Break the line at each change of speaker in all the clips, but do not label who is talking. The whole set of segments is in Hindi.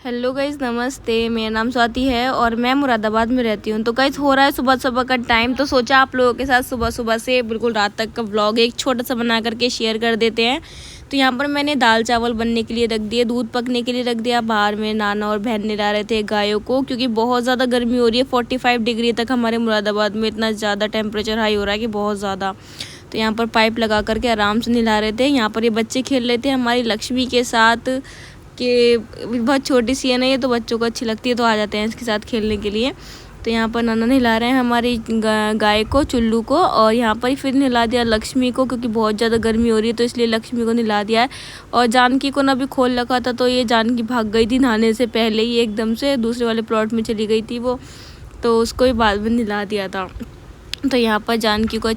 हेलो गाइज़, नमस्ते। मेरा नाम स्वाति है और मैं मुरादाबाद में रहती हूँ। तो गाइज़ हो रहा है सुबह सुबह का टाइम, तो सोचा आप लोगों के साथ सुबह सुबह से बिल्कुल रात तक का व्लॉग एक छोटा सा बना करके शेयर कर देते हैं। तो यहाँ पर मैंने दाल चावल बनने के लिए रख दिए, दूध पकने के लिए रख दिया। बाहर में नाना और बहन निरा रहे थे गायों को, क्योंकि बहुत ज़्यादा गर्मी हो रही है। 45 डिग्री तक हमारे मुरादाबाद में इतना ज़्यादा टेम्परेचर हाई हो रहा है कि बहुत ज़्यादा। तो यहाँ पर पाइप लगा करके आराम से नहला रहे थे। यहाँ पर ये बच्चे खेल रहे थे हमारी लक्ष्मी के साथ, कि बहुत छोटी सी है ना ये, तो बच्चों को अच्छी लगती है तो आ जाते हैं इसके साथ खेलने के लिए। तो यहाँ पर नाना नहला रहे हैं हमारी गाय को, चुल्लू को, और यहाँ पर ही फिर नहला दिया लक्ष्मी को, क्योंकि बहुत ज़्यादा गर्मी हो रही है तो इसलिए लक्ष्मी को नहला दिया है। और जानकी को ना भी खोल रखा था, तो ये जानकी भाग गई थी नहाने से पहले ही, एकदम से दूसरे वाले प्लॉट में चली गई थी वो, तो उसको भी बाद में नहला दिया था। तो यहाँ पर जानकी को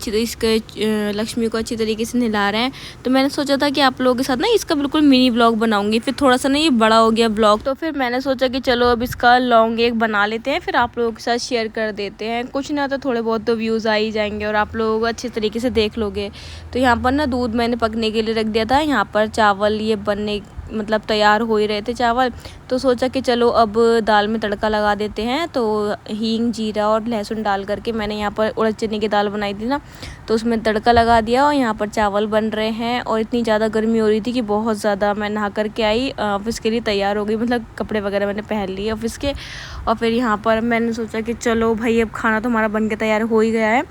लक्ष्मी को अच्छी तरीके से नहला रहे हैं। तो मैंने सोचा था कि आप लोगों के साथ ना इसका बिल्कुल मिनी ब्लॉग बनाऊंगी, फिर थोड़ा सा ना ये बड़ा हो गया ब्लॉग, तो फिर मैंने सोचा कि चलो अब इसका लॉन्ग एक बना लेते हैं, फिर आप लोगों के साथ शेयर कर देते हैं। कुछ ना तो थोड़े बहुत तो व्यूज़ आ ही जाएंगे और आप लोग अच्छे तरीके से देख लोगे। तो यहाँ पर ना दूध मैंने पकने के लिए रख दिया था। यहाँ पर चावल ये बनने मतलब तैयार हो ही रहे थे चावल, तो सोचा कि चलो अब दाल में तड़का लगा देते हैं। तो हींग, जीरा और लहसुन डाल करके मैंने यहाँ पर उड़द चने की दाल बनाई थी ना, तो उसमें तड़का लगा दिया और यहाँ पर चावल बन रहे हैं। और इतनी ज़्यादा गर्मी हो रही थी कि बहुत ज़्यादा, मैं नहा करके आई, ऑफ़िस के लिए तैयार हो गई, मतलब कपड़े वगैरह मैंने पहन लिए ऑफ़िस के। और फिर यहाँ पर मैंने सोचा कि चलो भाई अब खाना तो हमारा बन के तैयार हो ही गया है।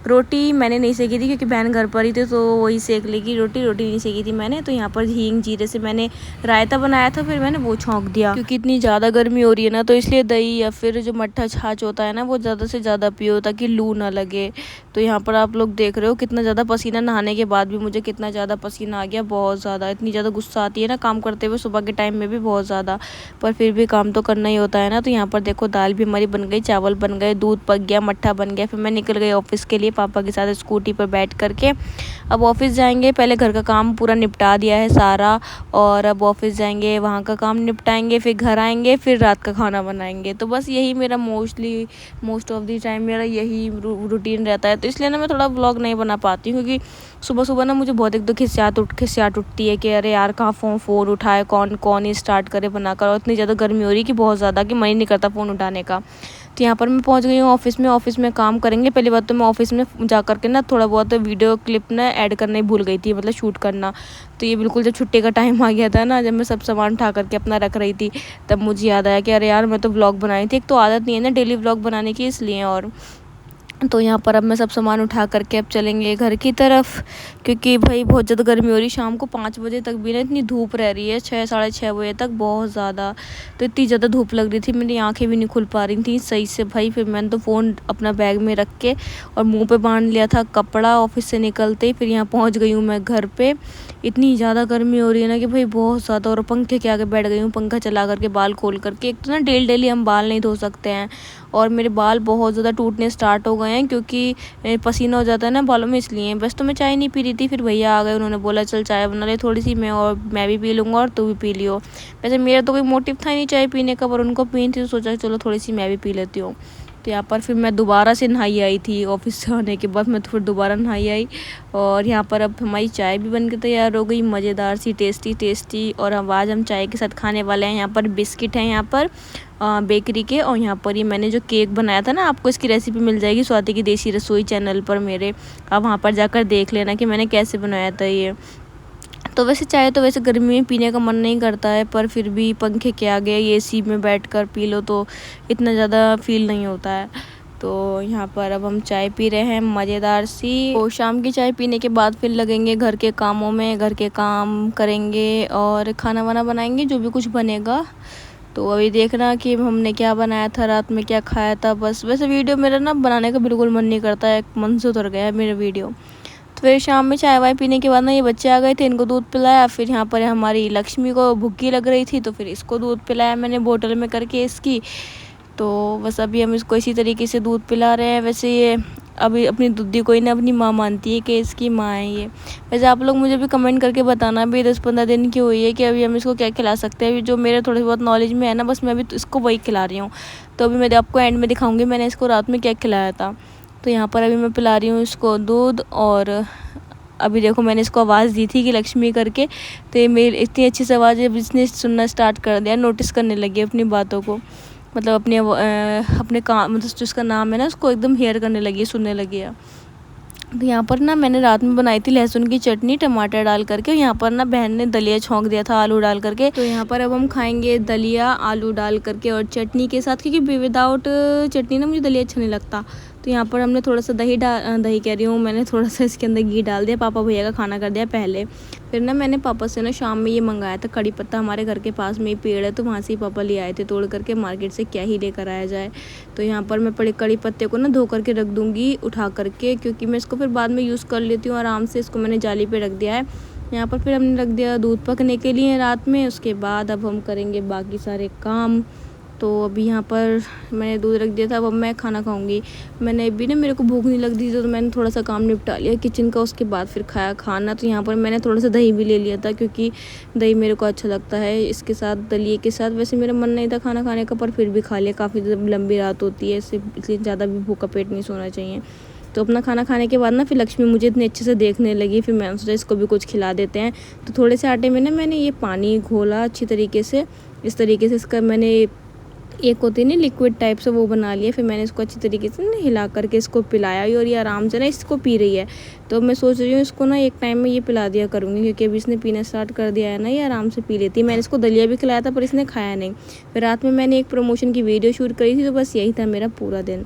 रोटी मैंने नहीं सेकी थी क्योंकि बहन घर पर ही थी, तो वही सेक लेगी। रोटी नहीं सेकी थी मैंने। तो यहाँ पर हींग जीरे से मैंने रायता बनाया था, फिर मैंने वो छौंक दिया, क्योंकि इतनी ज़्यादा गर्मी हो रही है ना, तो इसलिए दही या फिर जो मट्ठा छाछ होता है ना, वो ज़्यादा से ज़्यादा पियो ताकि लू ना लगे। तो यहाँ पर आप लोग देख रहे हो कितना ज़्यादा पसीना, नहाने के बाद भी मुझे कितना ज़्यादा पसीना आ गया, बहुत ज़्यादा। इतनी ज़्यादा गुस्सा आती है ना काम करते हुए, सुबह के टाइम में भी बहुत ज़्यादा, पर फिर भी काम तो करना ही होता है ना। तो यहाँ पर देखो दाल भी हमारी बन गई, चावल बन गए, दूध पक गया, मट्ठा बन गया। फिर मैं निकल गई ऑफिस के लिए पापा के साथ स्कूटी पर बैठ करके। अब ऑफिस जाएंगे, पहले घर का काम पूरा निपटा दिया है सारा, और अब ऑफिस जाएंगे, वहाँ का काम निपटाएंगे, फिर घर आएंगे, फिर रात का खाना बनाएंगे। तो बस यही मेरा मोस्ट ऑफ द टाइम मेरा यही रूटीन रहता है। तो इसलिए ना मैं थोड़ा व्लॉग नहीं बना पाती हूँ, क्योंकि सुबह सुबह ना मुझे बहुत एक दो खिसियात उठती है कि अरे यार कहाँ फ़ोन उठाए, कौन ही स्टार्ट करे बनाकर। और इतनी ज़्यादा गर्मी हो रही है कि बहुत ज़्यादा, कि मन ही नहीं करता फ़ोन उठाने का। तो यहाँ पर मैं पहुँच गई हूँ ऑफिस में काम करेंगे। पहली बात तो मैं ऑफिस में जा करके ना थोड़ा बहुत वीडियो क्लिप ना ऐड करना ही भूल गई थी, मतलब शूट करना। तो ये बिल्कुल जब छुट्टी का टाइम आ गया था ना, जब मैं सब सामान उठा करके अपना रख रही थी, तब मुझे याद आया कि अरे यार मैं तो व्लॉग बनाई थी। एक तो आदत नहीं है ना डेली व्लॉग बनाने की, इसलिए। और तो यहाँ पर अब मैं सब सामान उठा करके अब चलेंगे घर की तरफ, क्योंकि भाई बहुत ज़्यादा गर्मी हो रही है। शाम को 5 बजे तक भी ना इतनी धूप रह रही है, 6 साढ़े 6 बजे तक बहुत ज़्यादा। तो इतनी ज़्यादा धूप लग रही थी, मेरी आंखें भी नहीं खुल पा रही थी सही से भाई। फिर मैंने तो फ़ोन अपना बैग में रख के और मुँह पे बांध लिया था कपड़ा ऑफिस से निकलते ही। फिर यहाँ पहुँच गई हूँ मैं घर पर। इतनी ज़्यादा गर्मी हो रही है ना कि भाई बहुत ज़्यादा, और पंखे के आगे बैठ गई हूँ, पंखा चला करके बाल खोल करके। एक तो ना डेली हम बाल नहीं धो सकते हैं, और मेरे बाल बहुत ज़्यादा टूटने स्टार्ट हो गए हैं, क्योंकि पसीना हो जाता है ना बालों में, इसलिए। बस तो मैं चाय नहीं पी रही थी, फिर भैया आ गए, उन्होंने बोला चल चाय बना ले थोड़ी सी, मैं भी पी लूँगा और तू भी पी लियो। वैसे मेरा तो कोई मोटिव था नहीं चाय पीने का, पर उनको पीनी थी तो सोचा चलो थोड़ी सी मैं भी पी लेती हूँ। तो यहाँ पर फिर मैं दोबारा से नहाई आई थी, ऑफिस से आने के बाद मैं तो फिर दोबारा नहाई आई। और यहाँ पर अब हमारी चाय भी बन के तैयार हो गई, मज़ेदार सी, टेस्टी। और अब आज हम चाय के साथ खाने वाले हैं, यहाँ पर बिस्किट हैं, यहाँ पर बेकरी के। और यहाँ पर ये मैंने जो केक बनाया था ना, आपको इसकी रेसिपी मिल जाएगी स्वाति की देसी रसोई चैनल पर मेरे, आप वहाँ पर जाकर देख लेना कि मैंने कैसे बनाया था ये। तो वैसे चाय तो वैसे गर्मी में पीने का मन नहीं करता है, पर फिर भी पंखे के आगे एसी में बैठकर पी लो तो इतना ज़्यादा फील नहीं होता है। तो यहाँ पर अब हम चाय पी रहे हैं मज़ेदार सी। तो शाम की चाय पीने के बाद फिर लगेंगे घर के कामों में, घर के काम करेंगे और खाना वाना बनाएंगे, जो भी कुछ बनेगा। तो अभी देखना कि हमने क्या बनाया था, रात में क्या खाया था। बस वैसे वीडियो मेरा ना बनाने का बिल्कुल मन नहीं करता है, मन से उतर गया है मेरा वीडियो। तो फिर शाम में चाय वाय पीने के बाद ना ये बच्चे आ गए थे, इनको दूध पिलाया। फिर यहाँ पर हमारी लक्ष्मी को भूखी लग रही थी, तो फिर इसको दूध पिलाया मैंने बोतल में करके इसकी। तो बस अभी हम इसको इसी तरीके से दूध पिला रहे हैं। वैसे ये अभी अपनी दूधी कोई ना अपनी माँ मानती है कि इसकी माँ है ये। वैसे आप लोग मुझे भी कमेंट करके बताना भी 10-15 दिन की हुई है कि अभी हम इसको क्या खिला सकते हैं। अभी जो मेरे थोड़े बहुत नॉलेज में है ना, बस मैं अभी इसको वही खिला रही हूँ। तो अभी मैं आपको एंड में दिखाऊंगी मैंने इसको रात में क्या खिलाया था। तो यहाँ पर अभी मैं पिला रही हूँ इसको दूध, और अभी देखो मैंने इसको आवाज़ दी थी कि लक्ष्मी करके, तो ये मेरी इतनी अच्छी से आवाज़ है, इसने सुनना स्टार्ट कर दिया, नोटिस करने लगी अपनी बातों को, मतलब अपने काम, मतलब जिसका नाम है ना उसको एकदम हेयर करने लगी, सुनने लगी है। तो यहाँ पर ना मैंने रात में बनाई थी लहसुन की चटनी टमाटर डाल करके, यहाँ पर ना बहन ने दलिया छौंक दिया था आलू डाल करके। तो यहाँ पर अब हम खाएंगे दलिया आलू डाल करके और चटनी के साथ, क्योंकि विदाउट चटनी ना मुझे दलिया अच्छा नहीं लगता। तो यहाँ पर हमने थोड़ा सा दही कह रही हूँ, मैंने थोड़ा सा इसके अंदर घी डाल दिया, पापा भैया का खाना कर दिया पहले। फिर ना मैंने पापा से ना शाम में ये मंगाया था कड़ी पत्ता, हमारे घर के पास में ही पेड़ है, तो वहाँ से ही पापा ले आए थे तोड़ करके, मार्केट से क्या ही लेकर आया जाए। तो यहाँ पर मैं कड़ी पत्ते को ना धो करके रख दूँगी उठा करके, क्योंकि मैं इसको फिर बाद में यूज़ कर लेती हूँ आराम से। इसको मैंने जाली पे रख दिया है। यहाँ पर फिर हमने रख दिया दूध पकने के लिए रात में। उसके बाद अब हम करेंगे बाकी सारे काम। तो अभी यहाँ पर मैंने दूध रख दिया था, अब मैं खाना खाऊंगी। मैंने अभी ना, मेरे को भूख नहीं लग रही थी, तो मैंने थोड़ा सा काम निपटा लिया किचन का, उसके बाद फिर खाया खाना। तो यहाँ पर मैंने थोड़ा सा दही भी ले लिया था, क्योंकि दही मेरे को अच्छा लगता है इसके साथ, दलिए के साथ। वैसे मेरा मन नहीं था खाना खाने का, पर फिर भी खा लिया, काफ़ी लंबी रात होती है इसलिए ज़्यादा भी भूखा पेट नहीं सोना चाहिए। तो अपना खाना खाने के बाद ना फिर लक्ष्मी मुझे इतने अच्छे से देखने लगी, फिर मैंने सोचा इसको भी कुछ खिला देते हैं। तो थोड़े से आटे में ना मैंने ये पानी घोला अच्छी तरीके से, इस तरीके से इसका मैंने एक होती है ना लिक्विड टाइप से, वो बना लिया। फिर मैंने इसको अच्छी तरीके से ना हिला करके इसको पिलाया, और ये आराम से ना इसको पी रही है। तो मैं सोच रही हूँ इसको ना एक टाइम में ये पिला दिया करूँगी, क्योंकि अभी इसने पीना स्टार्ट कर दिया है ना, ये आराम से पी लेती है। मैंने इसको दलिया भी खिलाया था पर इसने खाया नहीं। फिर रात में मैंने एक प्रमोशन की वीडियो शूट करी थी, तो बस यही था मेरा पूरा दिन।